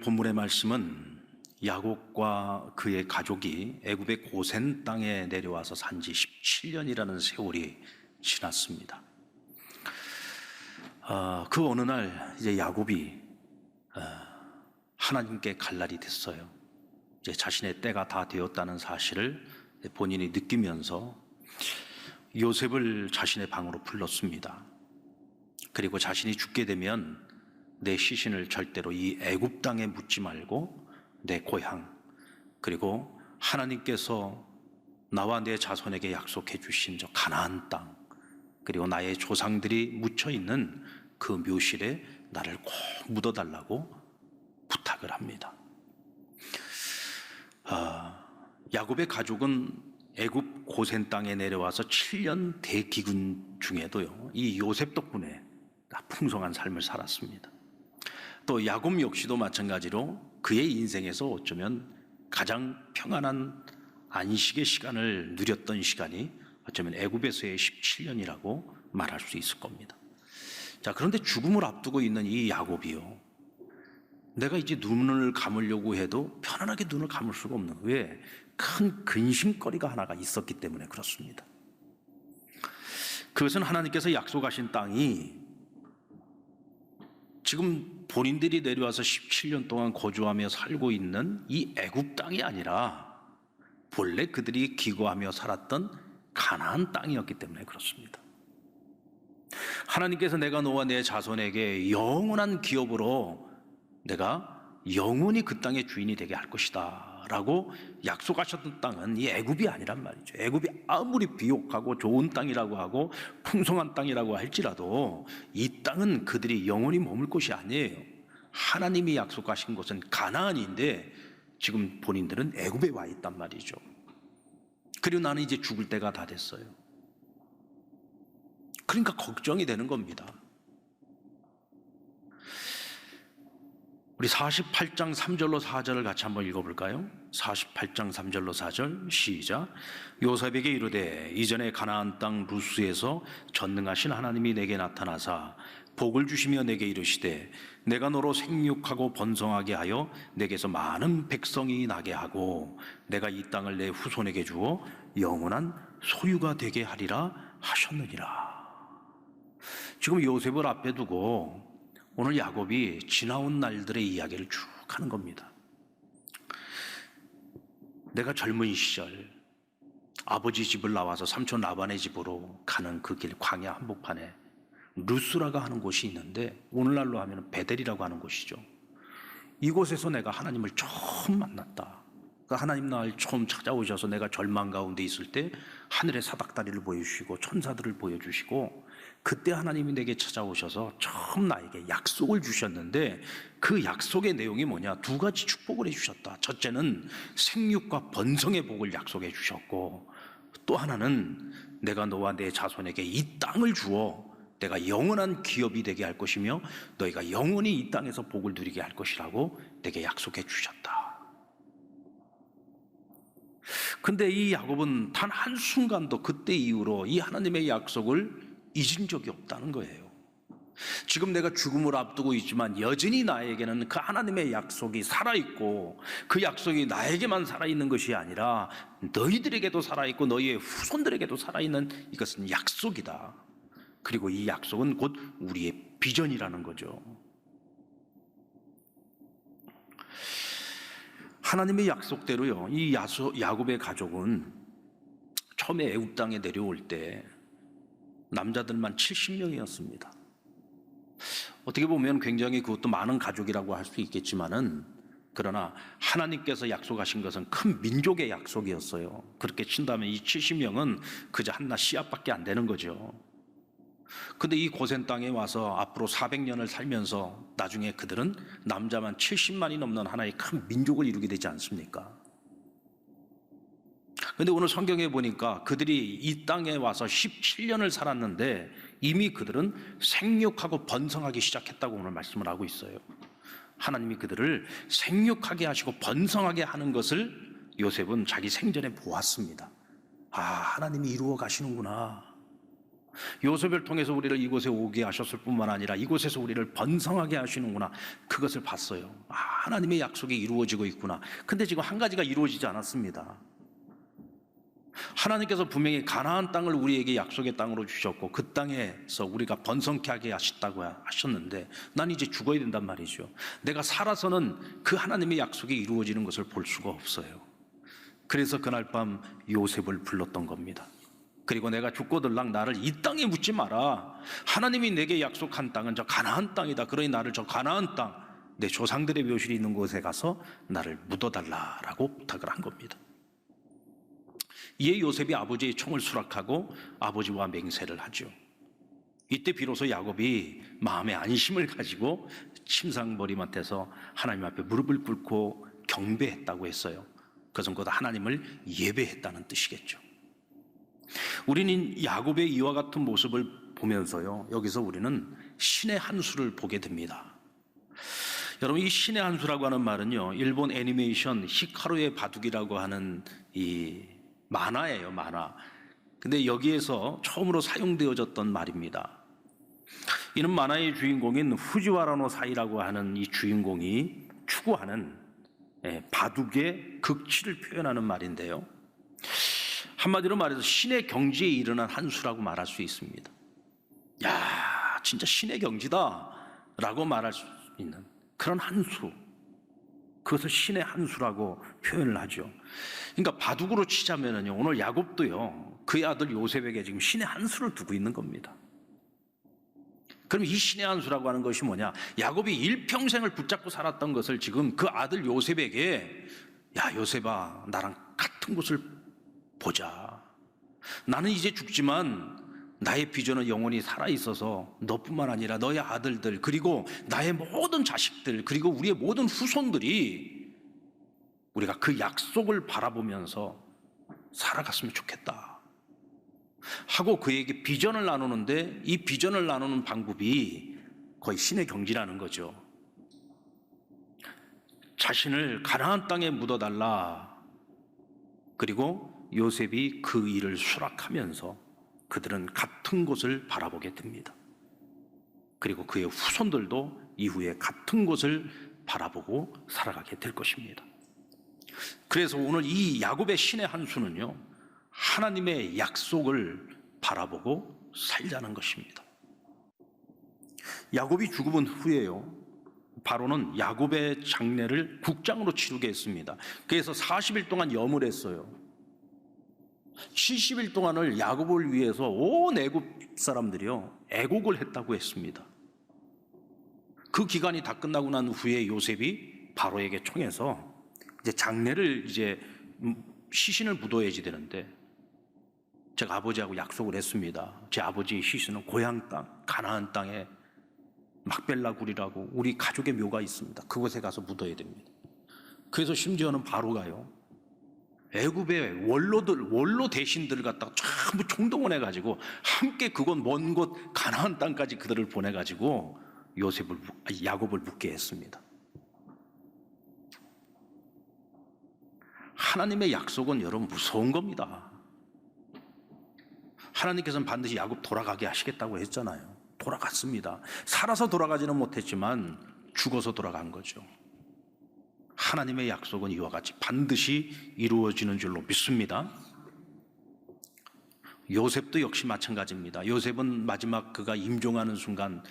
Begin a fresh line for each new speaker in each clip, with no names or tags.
본문의 말씀은 야곱과 그의 가족이 애굽의 고센 땅에 내려와서 산 지 17년이라는 세월이 지났습니다. 그 어느 날 이제 야곱이 하나님께 갈 날이 됐어요. 이제 자신의 때가 다 되었다는 사실을 본인이 느끼면서 요셉을 자신의 방으로 불렀습니다. 그리고 자신이 죽게 되면 내 시신을 절대로 이 애굽 땅에 묻지 말고 내 고향, 그리고 하나님께서 나와 내 자손에게 약속해 주신 저 가나안 땅, 그리고 나의 조상들이 묻혀 있는 그 묘실에 나를 꼭 묻어달라고 부탁을 합니다. 야곱의 가족은 애굽 고센 땅에 내려와서 7년 대기근 중에도요, 이 요셉 덕분에 풍성한 삶을 살았습니다. 또 야곱 역시도 마찬가지로 그의 인생에서 어쩌면 가장 평안한 안식의 시간을 누렸던 시간이 어쩌면 애굽에서의 17년이라고 말할 수 있을 겁니다. 자, 그런데 죽음을 앞두고 있는 이 야곱이요, 내가 이제 눈을 감으려고 해도 편안하게 눈을 감을 수가 없는, 왜? 큰 근심거리가 하나가 있었기 때문에 그렇습니다. 그것은 하나님께서 약속하신 땅이 지금 본인들이 내려와서 17년 동안 거주하며 살고 있는 이 애굽 땅이 아니라 본래 그들이 기거하며 살았던 가나안 땅이었기 때문에 그렇습니다. 하나님께서 내가 너와 내 자손에게 영원한 기업으로 내가 영원히 그 땅의 주인이 되게 할 것이다 라고 약속하셨던 땅은 이 애굽이 아니란 말이죠. 애굽이 아무리 비옥하고 좋은 땅이라고 하고 풍성한 땅이라고 할지라도 이 땅은 그들이 영원히 머물 곳이 아니에요. 하나님이 약속하신 곳은 가나안인데 지금 본인들은 애굽에 와 있단 말이죠. 그리고 나는 이제 죽을 때가 다 됐어요. 그러니까 걱정이 되는 겁니다. 우리 48장 3절로 4절을 같이 한번 읽어볼까요? 48장 3절로 4절 시작. 요셉에게 이르되 이전에 가나안 땅 루스에서 전능하신 하나님이 내게 나타나사 복을 주시며 내게 이르시되 내가 너로 생육하고 번성하게 하여 내게서 많은 백성이 나게 하고 내가 이 땅을 내 후손에게 주어 영원한 소유가 되게 하리라 하셨느니라. 지금 요셉을 앞에 두고 오늘 야곱이 지나온 날들의 이야기를 쭉 하는 겁니다. 내가 젊은 시절 아버지 집을 나와서 삼촌 라반의 집으로 가는 그 길 광야 한복판에 루스라가 하는 곳이 있는데 오늘날로 하면 베델이라고 하는 곳이죠. 이곳에서 내가 하나님을 처음 만났다. 그 하나님 날 처음 찾아오셔서 내가 절망 가운데 있을 때 하늘의 사닥다리를 보여주시고 천사들을 보여주시고 그때 하나님이 내게 찾아오셔서 처음 나에게 약속을 주셨는데 그 약속의 내용이 뭐냐? 두 가지 축복을 해주셨다. 첫째는 생육과 번성의 복을 약속해 주셨고 또 하나는 내가 너와 내 자손에게 이 땅을 주어 내가 영원한 기업이 되게 할 것이며 너희가 영원히 이 땅에서 복을 누리게 할 것이라고 내게 약속해 주셨다. 근데 이 야곱은 단 한순간도 그때 이후로 이 하나님의 약속을 잊은 적이 없다는 거예요. 지금 내가 죽음을 앞두고 있지만 여전히 나에게는 그 하나님의 약속이 살아있고 그 약속이 나에게만 살아있는 것이 아니라 너희들에게도 살아있고 너희의 후손들에게도 살아있는 이것은 약속이다. 그리고 이 약속은 곧 우리의 비전이라는 거죠. 하나님의 약속대로요, 이 야곱의 가족은 처음에 애굽 땅에 내려올 때 남자들만 70명이었습니다. 어떻게 보면 굉장히 그것도 많은 가족이라고 할 수 있겠지만은 그러나 하나님께서 약속하신 것은 큰 민족의 약속이었어요. 그렇게 친다면 이 70명은 그저 한낱 씨앗밖에 안 되는 거죠. 근데 이 고센 땅에 와서 앞으로 400년을 살면서 나중에 그들은 남자만 70만이 넘는 하나의 큰 민족을 이루게 되지 않습니까? 근데 오늘 성경에 보니까 그들이 이 땅에 와서 17년을 살았는데 이미 그들은 생육하고 번성하기 시작했다고 오늘 말씀을 하고 있어요. 하나님이 그들을 생육하게 하시고 번성하게 하는 것을 요셉은 자기 생전에 보았습니다. 아, 하나님이 이루어 가시는구나. 요셉을 통해서 우리를 이곳에 오게 하셨을 뿐만 아니라 이곳에서 우리를 번성하게 하시는구나, 그것을 봤어요. 하나님의 약속이 이루어지고 있구나. 근데 지금 한 가지가 이루어지지 않았습니다. 하나님께서 분명히 가나안 땅을 우리에게 약속의 땅으로 주셨고 그 땅에서 우리가 번성케 하게 하셨다고 하셨는데, 난 이제 죽어야 된단 말이죠. 내가 살아서는 그 하나님의 약속이 이루어지는 것을 볼 수가 없어요. 그래서 그날 밤 요셉을 불렀던 겁니다. 그리고 내가 죽고들랑 나를 이 땅에 묻지 마라. 하나님이 내게 약속한 땅은 저 가나안 땅이다. 그러니 나를 저 가나안 땅, 내 조상들의 묘실이 있는 곳에 가서 나를 묻어달라라고 부탁을 한 겁니다. 이에 요셉이 아버지의 총을 수락하고 아버지와 맹세를 하죠. 이때 비로소 야곱이 마음의 안심을 가지고 침상머리맡에서 하나님 앞에 무릎을 꿇고 경배했다고 했어요. 그것은 곧 하나님을 예배했다는 뜻이겠죠. 우리는 야곱의 이와 같은 모습을 보면서요, 여기서 우리는 신의 한 수를 보게 됩니다. 여러분, 이 신의 한 수라고 하는 말은요, 일본 애니메이션 히카루의 바둑이라고 하는 이 만화예요, 만화. 근데 여기에서 처음으로 사용되어졌던 말입니다. 이는 만화의 주인공인 후지와라노 사이라고 하는 이 주인공이 추구하는 바둑의 극치를 표현하는 말인데요, 한마디로 말해서 신의 경지에 이르는 한 수라고 말할 수 있습니다. 야, 진짜 신의 경지다 라고 말할 수 있는 그런 한 수, 그것을 신의 한 수라고 표현을 하죠. 그러니까 바둑으로 치자면요, 오늘 야곱도요, 그의 아들 요셉에게 지금 신의 한 수를 두고 있는 겁니다. 그럼 이 신의 한 수라고 하는 것이 뭐냐? 야곱이 일평생을 붙잡고 살았던 것을 지금 그 아들 요셉에게, 야 요셉아, 나랑 같은 곳을 보자. 나는 이제 죽지만 나의 비전은 영원히 살아있어서 너뿐만 아니라 너의 아들들, 그리고 나의 모든 자식들, 그리고 우리의 모든 후손들이 우리가 그 약속을 바라보면서 살아갔으면 좋겠다 하고 그에게 비전을 나누는데, 이 비전을 나누는 방법이 거의 신의 경지라는 거죠. 자신을 가나안 땅에 묻어달라. 그리고 요셉이 그 일을 수락하면서 그들은 같은 곳을 바라보게 됩니다. 그리고 그의 후손들도 이후에 같은 곳을 바라보고 살아가게 될 것입니다. 그래서 오늘 이 야곱의 신의 한 수는요, 하나님의 약속을 바라보고 살자는 것입니다. 야곱이 죽은 후에요, 바로는 야곱의 장례를 국장으로 치르게 했습니다. 그래서 40일 동안 염을 했어요. 70일 동안을 야곱을 위해서 온 애굽 사람들이요, 애곡을 했다고 했습니다. 그 기간이 다 끝나고 난 후에 요셉이 바로에게 청해서 이제 장례를, 이제 시신을 묻어야지 되는데, 제가 아버지하고 약속을 했습니다. 제 아버지의 시신은 고향 땅, 가나안 땅에 막벨라 굴이라고 우리 가족의 묘가 있습니다. 그곳에 가서 묻어야 됩니다. 그래서 심지어는 바로가요, 애굽의 원로 대신들을 갖다가 전부 총동원해가지고 함께 그곳 먼 곳 가나안 땅까지 그들을 보내가지고 야곱을 묻게 했습니다. 하나님의 약속은 여러분 무서운 겁니다. 하나님께서는 반드시 야곱 돌아가게 하시겠다고 했잖아요. 돌아갔습니다. 살아서 돌아가지는 못했지만 죽어서 돌아간 거죠. 하나님의 약속은 이와 같이 반드시 이루어지는 줄로 믿습니다. 요셉도 역시 마찬가지입니다. 요셉은 마지막 그가 임종하는 순간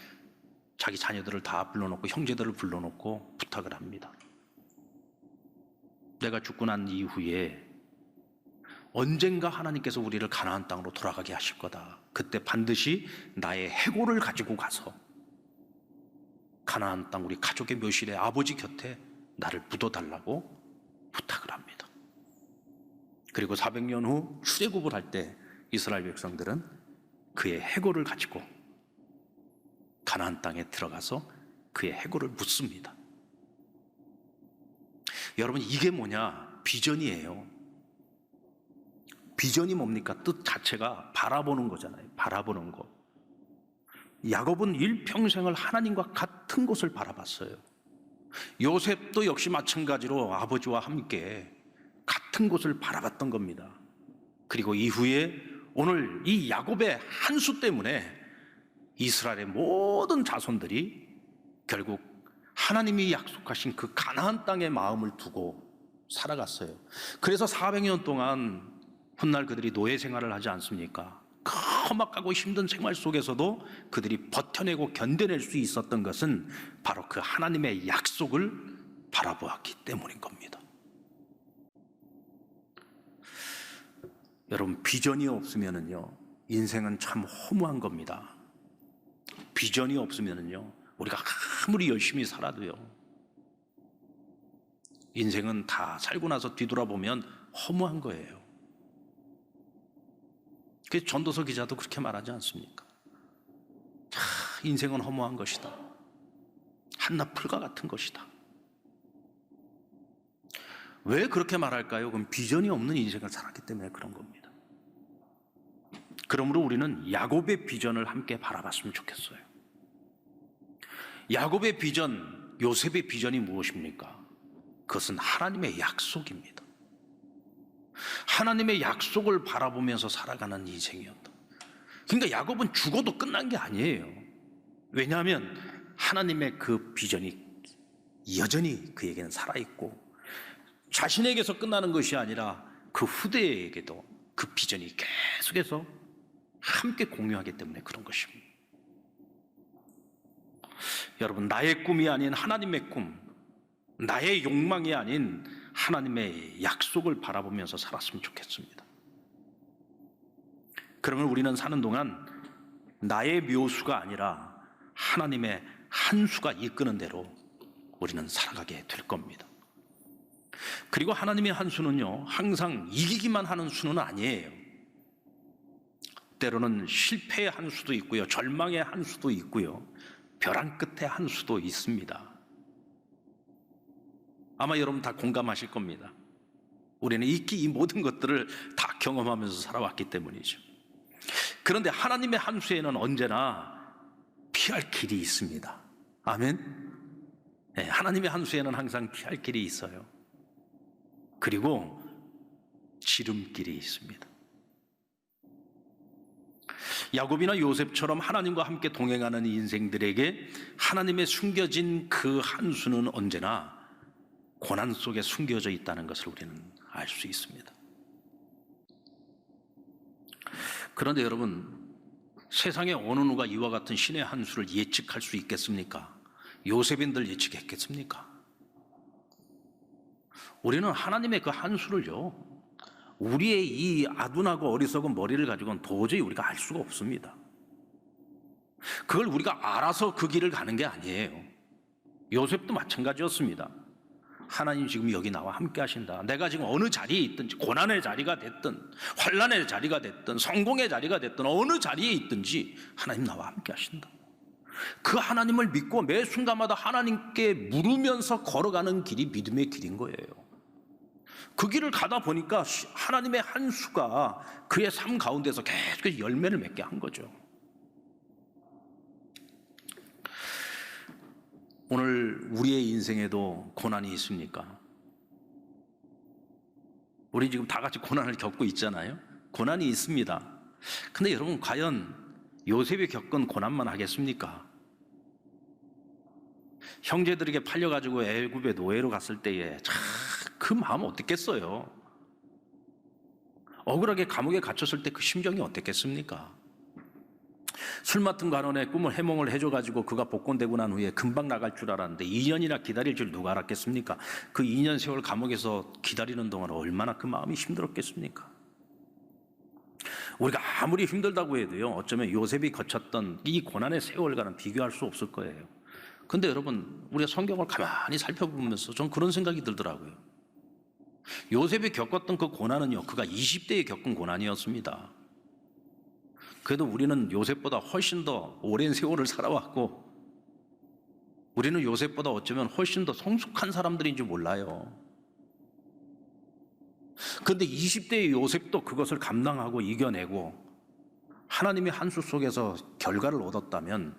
자기 자녀들을 다 불러놓고, 형제들을 불러놓고 부탁을 합니다. 내가 죽고 난 이후에 언젠가 하나님께서 우리를 가나안 땅으로 돌아가게 하실 거다. 그때 반드시 나의 해골을 가지고 가서 가나안 땅 우리 가족의 묘실에 아버지 곁에 나를 묻어달라고 부탁을 합니다. 그리고 400년 후 출애굽을 할 때 이스라엘 백성들은 그의 해골을 가지고 가나안 땅에 들어가서 그의 해골을 묻습니다. 여러분, 이게 뭐냐? 비전이에요. 비전이 뭡니까? 뜻 자체가 바라보는 거잖아요. 바라보는 것. 야곱은 일평생을 하나님과 같은 곳을 바라봤어요. 요셉도 역시 마찬가지로 아버지와 함께 같은 곳을 바라봤던 겁니다. 그리고 이후에 오늘 이 야곱의 한 수 때문에 이스라엘의 모든 자손들이 결국 하나님이 약속하신 그 가나안 땅에 마음을 두고 살아갔어요. 그래서 400년 동안 훗날 그들이 노예 생활을 하지 않습니까? 험악하고 힘든 생활 속에서도 그들이 버텨내고 견뎌낼 수 있었던 것은 바로 그 하나님의 약속을 바라보았기 때문인 겁니다. 여러분, 비전이 없으면은요, 인생은 참 허무한 겁니다. 비전이 없으면은요, 우리가 아무리 열심히 살아도요, 인생은 다 살고 나서 뒤돌아보면 허무한 거예요. 그래서 전도서 기자도 그렇게 말하지 않습니까? 인생은 허무한 것이다. 한낱 풀과 같은 것이다. 왜 그렇게 말할까요? 그럼 비전이 없는 인생을 살았기 때문에 그런 겁니다. 그러므로 우리는 야곱의 비전을 함께 바라봤으면 좋겠어요. 야곱의 비전, 요셉의 비전이 무엇입니까? 그것은 하나님의 약속입니다. 하나님의 약속을 바라보면서 살아가는 인생이었다. 그러니까 야곱은 죽어도 끝난 게 아니에요. 왜냐하면 하나님의 그 비전이 여전히 그에게는 살아있고, 자신에게서 끝나는 것이 아니라 그 후대에게도 그 비전이 계속해서 함께 공유하기 때문에 그런 것입니다. 여러분, 나의 꿈이 아닌 하나님의 꿈, 나의 욕망이 아닌 하나님의 약속을 바라보면서 살았으면 좋겠습니다. 그러면 우리는 사는 동안 나의 묘수가 아니라 하나님의 한 수가 이끄는 대로 우리는 살아가게 될 겁니다. 그리고 하나님의 한 수는요, 항상 이기기만 하는 수는 아니에요. 때로는 실패의 한 수도 있고요, 절망의 한 수도 있고요, 벼랑 끝의 한 수도 있습니다. 아마 여러분 다 공감하실 겁니다. 우리는 이 모든 것들을 다 경험하면서 살아왔기 때문이죠. 그런데 하나님의 한 수에는 언제나 피할 길이 있습니다. 아멘. 네, 하나님의 한 수에는 항상 피할 길이 있어요. 그리고 지름길이 있습니다. 야곱이나 요셉처럼 하나님과 함께 동행하는 인생들에게 하나님의 숨겨진 그 한 수는 언제나 고난 속에 숨겨져 있다는 것을 우리는 알 수 있습니다. 그런데 여러분, 세상에 어느 누가 이와 같은 신의 한 수를 예측할 수 있겠습니까? 요셉인들 예측했겠습니까? 우리는 하나님의 그 한 수를요, 우리의 이 아둔하고 어리석은 머리를 가지고는 도저히 우리가 알 수가 없습니다. 그걸 우리가 알아서 그 길을 가는 게 아니에요. 요셉도 마찬가지였습니다. 하나님 지금 여기 나와 함께 하신다. 내가 지금 어느 자리에 있든지, 고난의 자리가 됐든 환난의 자리가 됐든 성공의 자리가 됐든 어느 자리에 있든지 하나님 나와 함께 하신다. 그 하나님을 믿고 매 순간마다 하나님께 물으면서 걸어가는 길이 믿음의 길인 거예요. 그 길을 가다 보니까 하나님의 한 수가 그의 삶 가운데서 계속 열매를 맺게 한 거죠. 오늘 우리의 인생에도 고난이 있습니까? 우리 지금 다 같이 고난을 겪고 있잖아요. 고난이 있습니다. 근데 여러분, 과연 요셉이 겪은 고난만 하겠습니까? 형제들에게 팔려가지고 애굽의 노예로 갔을 때에 그 마음 어땠겠어요? 억울하게 감옥에 갇혔을 때 그 심정이 어땠겠습니까? 술 맡은 관원의 꿈을 해몽을 해줘가지고 그가 복권되고 난 후에 금방 나갈 줄 알았는데 2년이나 기다릴 줄 누가 알았겠습니까? 그 2년 세월 감옥에서 기다리는 동안 얼마나 그 마음이 힘들었겠습니까? 우리가 아무리 힘들다고 해도요, 어쩌면 요셉이 거쳤던 이 고난의 세월과는 비교할 수 없을 거예요. 근데 여러분, 우리가 성경을 가만히 살펴보면서 전 그런 생각이 들더라고요. 요셉이 겪었던 그 고난은요, 그가 20대에 겪은 고난이었습니다. 그래도 우리는 요셉보다 훨씬 더 오랜 세월을 살아왔고, 우리는 요셉보다 어쩌면 훨씬 더 성숙한 사람들인지 몰라요. 그런데 20대의 요셉도 그것을 감당하고 이겨내고 하나님의 한 수 속에서 결과를 얻었다면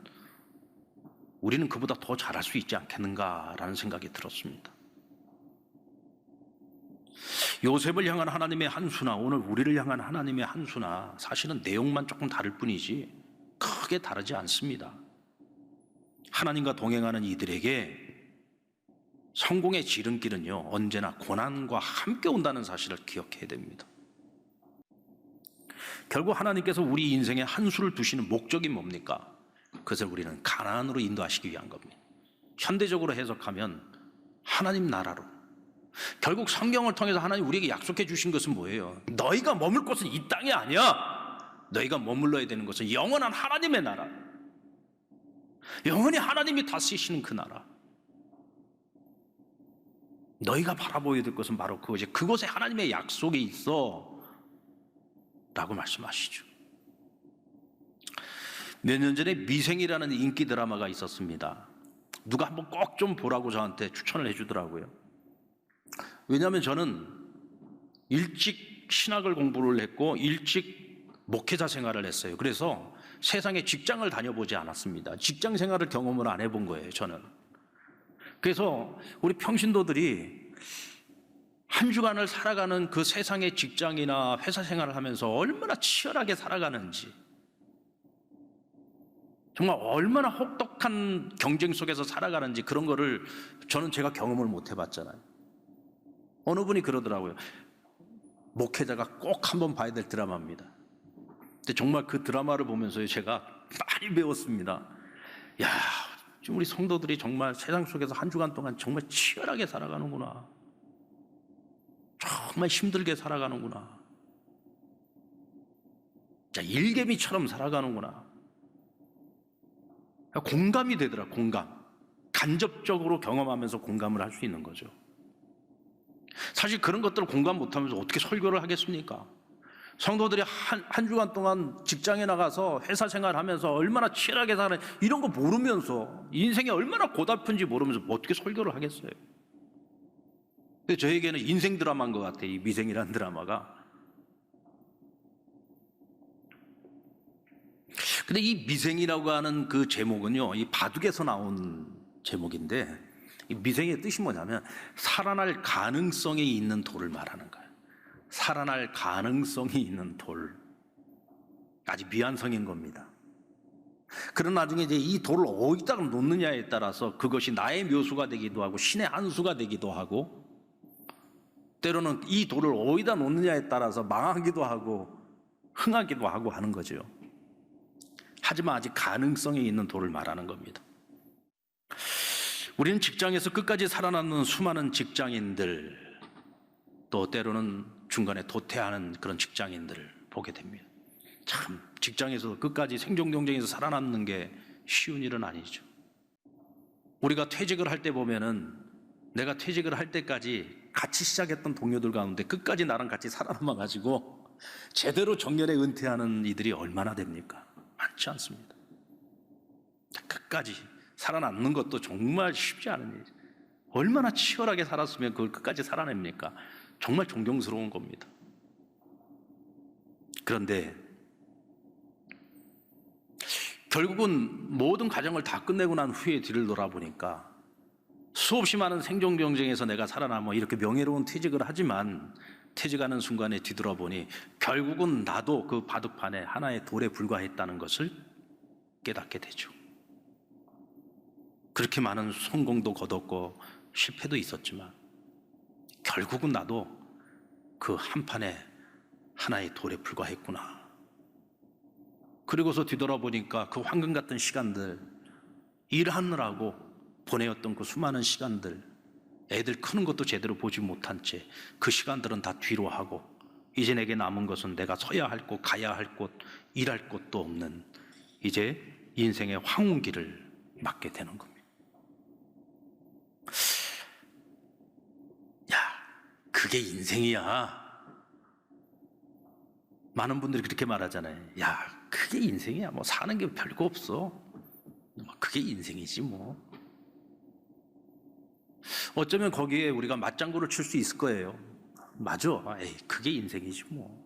우리는 그보다 더 잘할 수 있지 않겠는가라는 생각이 들었습니다. 요셉을 향한 하나님의 한수나 오늘 우리를 향한 하나님의 한수나 사실은 내용만 조금 다를 뿐이지 크게 다르지 않습니다. 하나님과 동행하는 이들에게 성공의 지름길은요, 언제나 고난과 함께 온다는 사실을 기억해야 됩니다. 결국 하나님께서 우리 인생에 한 수를 두시는 목적이 뭡니까? 그것을 우리는 가나안으로 인도하시기 위한 겁니다. 현대적으로 해석하면 하나님 나라로. 결국 성경을 통해서 하나님 우리에게 약속해 주신 것은 뭐예요? 너희가 머물 곳은 이 땅이 아니야. 너희가 머물러야 되는 것은 영원한 하나님의 나라, 영원히 하나님이 다스리시는 그 나라. 너희가 바라보아야 될 것은 바로 그것이, 그곳에 하나님의 약속이 있어 라고 말씀하시죠. 몇 년 전에 미생이라는 인기 드라마가 있었습니다. 누가 한번 꼭 좀 보라고 저한테 추천을 해주더라고요. 왜냐하면 저는 일찍 신학을 공부를 했고 일찍 목회자 생활을 했어요. 그래서 세상에 직장을 다녀보지 않았습니다. 직장 생활을 경험을 안 해본 거예요, 저는. 그래서 우리 평신도들이 한 주간을 살아가는 그 세상의 직장이나 회사 생활을 하면서 얼마나 치열하게 살아가는지, 정말 얼마나 혹독한 경쟁 속에서 살아가는지, 그런 거를 제가 경험을 못 해봤잖아요. 어느 분이 그러더라고요. 목회자가 꼭 한번 봐야 될 드라마입니다. 근데 정말 그 드라마를 보면서 제가 많이 배웠습니다. 야, 지금 우리 성도들이 정말 세상 속에서 한 주간 동안 정말 치열하게 살아가는구나. 정말 힘들게 살아가는구나. 자, 일개미처럼 살아가는구나. 공감이 되더라, 공감. 간접적으로 경험하면서 공감을 할 수 있는 거죠. 사실 그런 것들을 공감 못하면서 어떻게 설교를 하겠습니까? 성도들이 한 주간 동안 직장에 나가서 회사 생활하면서 얼마나 치열하게 사는, 이런 거 모르면서, 인생이 얼마나 고달픈지 모르면서 어떻게 설교를 하겠어요? 근데 저에게는 인생 드라마인 것 같아요, 이 미생이라는 드라마가. 근데 이 미생이라고 하는 그 제목은요, 이 바둑에서 나온 제목인데, 이 미생의 뜻이 뭐냐면 살아날 가능성이 있는 돌을 말하는 거예요. 살아날 가능성이 있는 돌. 아주 미완성인 겁니다. 그러나 나중에 이제 이 돌을 어디다가 놓느냐에 따라서 그것이 나의 묘수가 되기도 하고 신의 한수가 되기도 하고, 때로는 이 돌을 어디다 놓느냐에 따라서 망하기도 하고 흥하기도 하고 하는 거죠. 하지만 아직 가능성이 있는 돌을 말하는 겁니다. 우리는 직장에서 끝까지 살아남는 수많은 직장인들, 또 때로는 중간에 도태하는 그런 직장인들을 보게 됩니다. 참, 직장에서도 끝까지 생존 경쟁에서 살아남는 게 쉬운 일은 아니죠. 우리가 퇴직을 할 때 보면은, 내가 퇴직을 할 때까지 같이 시작했던 동료들 가운데 끝까지 나랑 같이 살아남아가지고 제대로 정년에 은퇴하는 이들이 얼마나 됩니까? 많지 않습니다. 끝까지 살아남는 것도 정말 쉽지 않은 일이죠. 얼마나 치열하게 살았으면 그걸 끝까지 살아냅니까? 정말 존경스러운 겁니다. 그런데 결국은 모든 과정을 다 끝내고 난 후에 뒤를 돌아보니까 수없이 많은 생존 경쟁에서 내가 살아남아 이렇게 명예로운 퇴직을 하지만, 퇴직하는 순간에 뒤돌아보니 결국은 나도 그 바둑판에 하나의 돌에 불과했다는 것을 깨닫게 되죠. 그렇게 많은 성공도 거뒀고 실패도 있었지만 결국은 나도 그 한판에 하나의 돌에 불과했구나. 그리고서 뒤돌아보니까 그 황금 같은 시간들, 일하느라고 보내었던 그 수많은 시간들, 애들 크는 것도 제대로 보지 못한 채 그 시간들은 다 뒤로 하고, 이제 내게 남은 것은 내가 서야 할 곳, 가야 할 곳, 일할 곳도 없는 이제 인생의 황혼기를 맞게 되는 겁니다. 야, 그게 인생이야. 많은 분들이 그렇게 말하잖아요. 야, 그게 인생이야. 뭐 사는 게 별거 없어. 그게 인생이지 뭐. 어쩌면 거기에 우리가 맞장구를 칠 수 있을 거예요. 맞아. 에이, 그게 인생이지 뭐.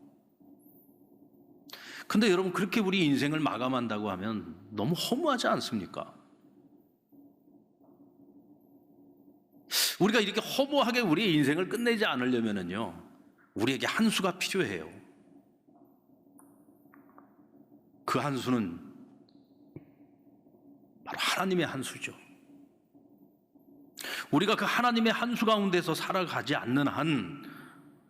근데 여러분, 그렇게 우리 인생을 마감한다고 하면 너무 허무하지 않습니까? 우리가 이렇게 허무하게 우리의 인생을 끝내지 않으려면요, 우리에게 한 수가 필요해요. 그 한 수는 바로 하나님의 한 수죠. 우리가 그 하나님의 한 수 가운데서 살아가지 않는 한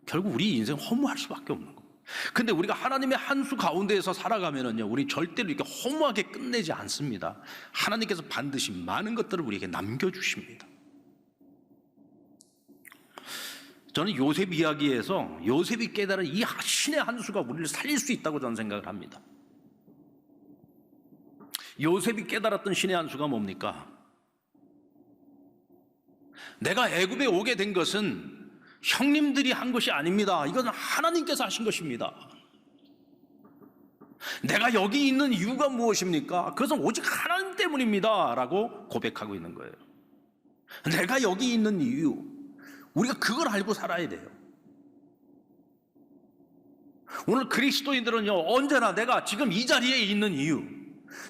결국 우리 인생 허무할 수밖에 없는 거예요. 근데 우리가 하나님의 한 수 가운데에서 살아가면은요, 우리 절대로 이렇게 허무하게 끝내지 않습니다. 하나님께서 반드시 많은 것들을 우리에게 남겨주십니다. 저는 요셉 이야기에서 요셉이 깨달은 이 신의 한 수가 우리를 살릴 수 있다고 저는 생각을 합니다. 요셉이 깨달았던 신의 한 수가 뭡니까? 내가 애굽에 오게 된 것은 형님들이 한 것이 아닙니다. 이것은 하나님께서 하신 것입니다. 내가 여기 있는 이유가 무엇입니까? 그것은 오직 하나님 때문입니다 라고 고백하고 있는 거예요. 내가 여기 있는 이유, 우리가 그걸 알고 살아야 돼요. 오늘 그리스도인들은요, 언제나 내가 지금 이 자리에 있는 이유,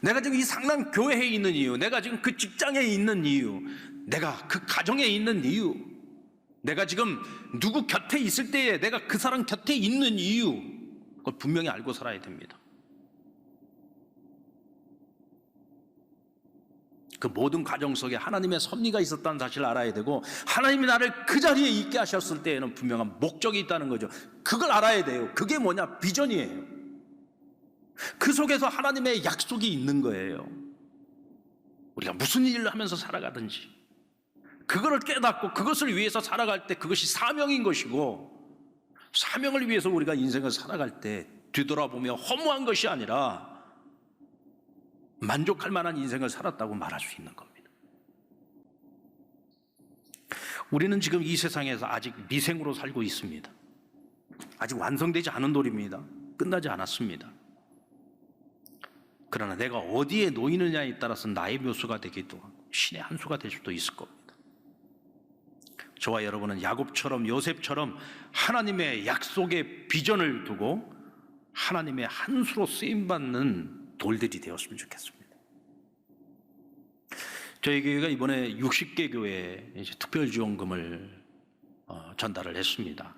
내가 지금 이 상랑 교회에 있는 이유, 내가 지금 그 직장에 있는 이유, 내가 그 가정에 있는 이유, 내가 지금 누구 곁에 있을 때에 내가 그 사람 곁에 있는 이유, 그걸 분명히 알고 살아야 됩니다. 그 모든 과정 속에 하나님의 섭리가 있었다는 사실을 알아야 되고, 하나님이 나를 그 자리에 있게 하셨을 때에는 분명한 목적이 있다는 거죠. 그걸 알아야 돼요. 그게 뭐냐? 비전이에요. 그 속에서 하나님의 약속이 있는 거예요. 우리가 무슨 일을 하면서 살아가든지 그거를 깨닫고 그것을 위해서 살아갈 때 그것이 사명인 것이고, 사명을 위해서 우리가 인생을 살아갈 때 뒤돌아보며 허무한 것이 아니라 만족할 만한 인생을 살았다고 말할 수 있는 겁니다. 우리는 지금 이 세상에서 아직 미생으로 살고 있습니다. 아직 완성되지 않은 돌입니다. 끝나지 않았습니다. 그러나 내가 어디에 놓이느냐에 따라서 나의 묘수가 되기도 하고 신의 한 수가 될 수도 있을 겁니다. 저와 여러분은 야곱처럼 요셉처럼 하나님의 약속의 비전을 두고 하나님의 한 수로 쓰임받는 돌들이 되었으면 좋겠습니다. 저희 교회가 이번에 60개 교회에 특별지원금을 전달을 했습니다.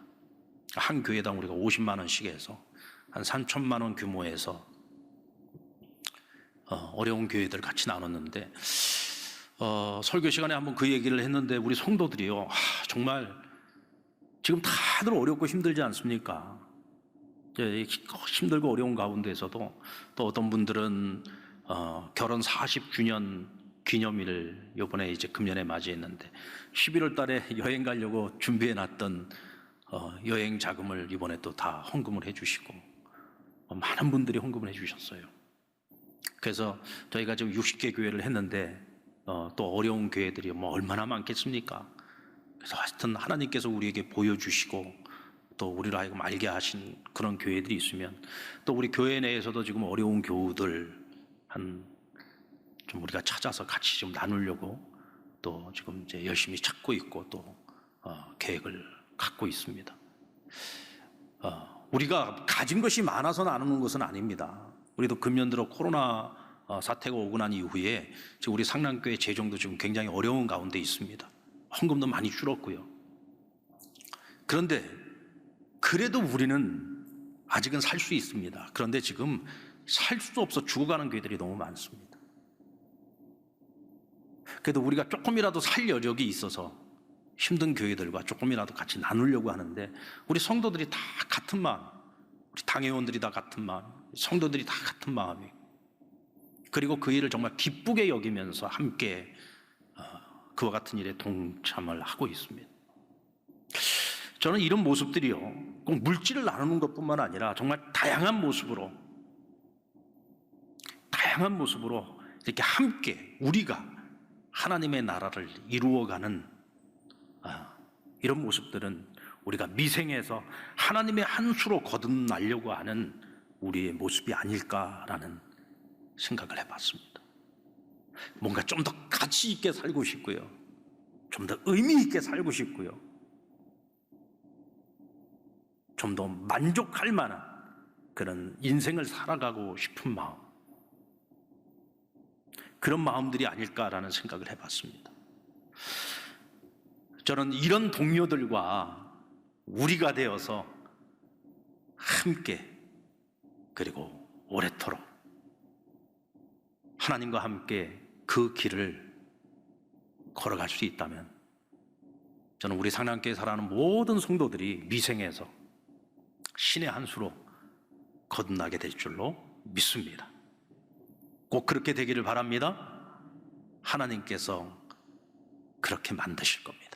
한 교회당 우리가 50만 원씩 해서 한 3천만 원 규모에서 어려운 교회들 같이 나눴는데, 설교 시간에 한번 그 얘기를 했는데 우리 성도들이요, 정말 지금 다들 어렵고 힘들지 않습니까? 힘들고 어려운 가운데에서도 또 어떤 분들은 결혼 40주년 기념일을 이번에 이제 금년에 맞이했는데 11월 달에 여행 가려고 준비해 놨던 여행 자금을 이번에 또 다 헌금을 해주시고, 많은 분들이 헌금을 해주셨어요. 그래서 저희가 지금 60개 교회를 했는데 또 어려운 교회들이 뭐 얼마나 많겠습니까? 그래서 하여튼 하나님께서 우리에게 보여주시고 또 우리를 하여금 알게 하신 그런 교회들이 있으면, 또 우리 교회 내에서도 지금 어려운 교우들 좀 우리가 찾아서 같이 좀 나누려고 또 지금 이제 열심히 찾고 있고 또 계획을 갖고 있습니다. 우리가 가진 것이 많아서 나누는 것은 아닙니다. 우리도 금년 들어 코로나 사태가 오고 난 이후에 지금 우리 상랑교회 재정도 지금 굉장히 어려운 가운데 있습니다. 헌금도 많이 줄었고요. 그런데 그래도 우리는 아직은 살 수 있습니다. 그런데 지금 살 수 없어 죽어가는 교회들이 너무 많습니다. 그래도 우리가 조금이라도 살 여력이 있어서 힘든 교회들과 조금이라도 같이 나누려고 하는데, 우리 성도들이 다 같은 마음, 우리 당회원들이 다 같은 마음, 성도들이 다 같은 마음이, 그리고 그 일을 정말 기쁘게 여기면서 함께 그와 같은 일에 동참을 하고 있습니다. 저는 이런 모습들이요, 꼭 물질을 나누는 것뿐만 아니라 정말 다양한 모습으로 이렇게 함께 우리가 하나님의 나라를 이루어가는 이런 모습들은 우리가 미생에서 하나님의 한 수로 거듭나려고 하는 우리의 모습이 아닐까라는 생각을 해봤습니다. 뭔가 좀 더 가치 있게 살고 싶고요, 좀 더 의미 있게 살고 싶고요, 좀 더 만족할 만한 그런 인생을 살아가고 싶은 마음, 그런 마음들이 아닐까라는 생각을 해봤습니다. 저는 이런 동료들과 우리가 되어서 함께 그리고 오래도록 하나님과 함께 그 길을 걸어갈 수 있다면 저는 우리 상량교회 살아가는 모든 성도들이 미생에서 신의 한 수로 거듭나게 될 줄로 믿습니다. 꼭 그렇게 되기를 바랍니다. 하나님께서 그렇게 만드실 겁니다.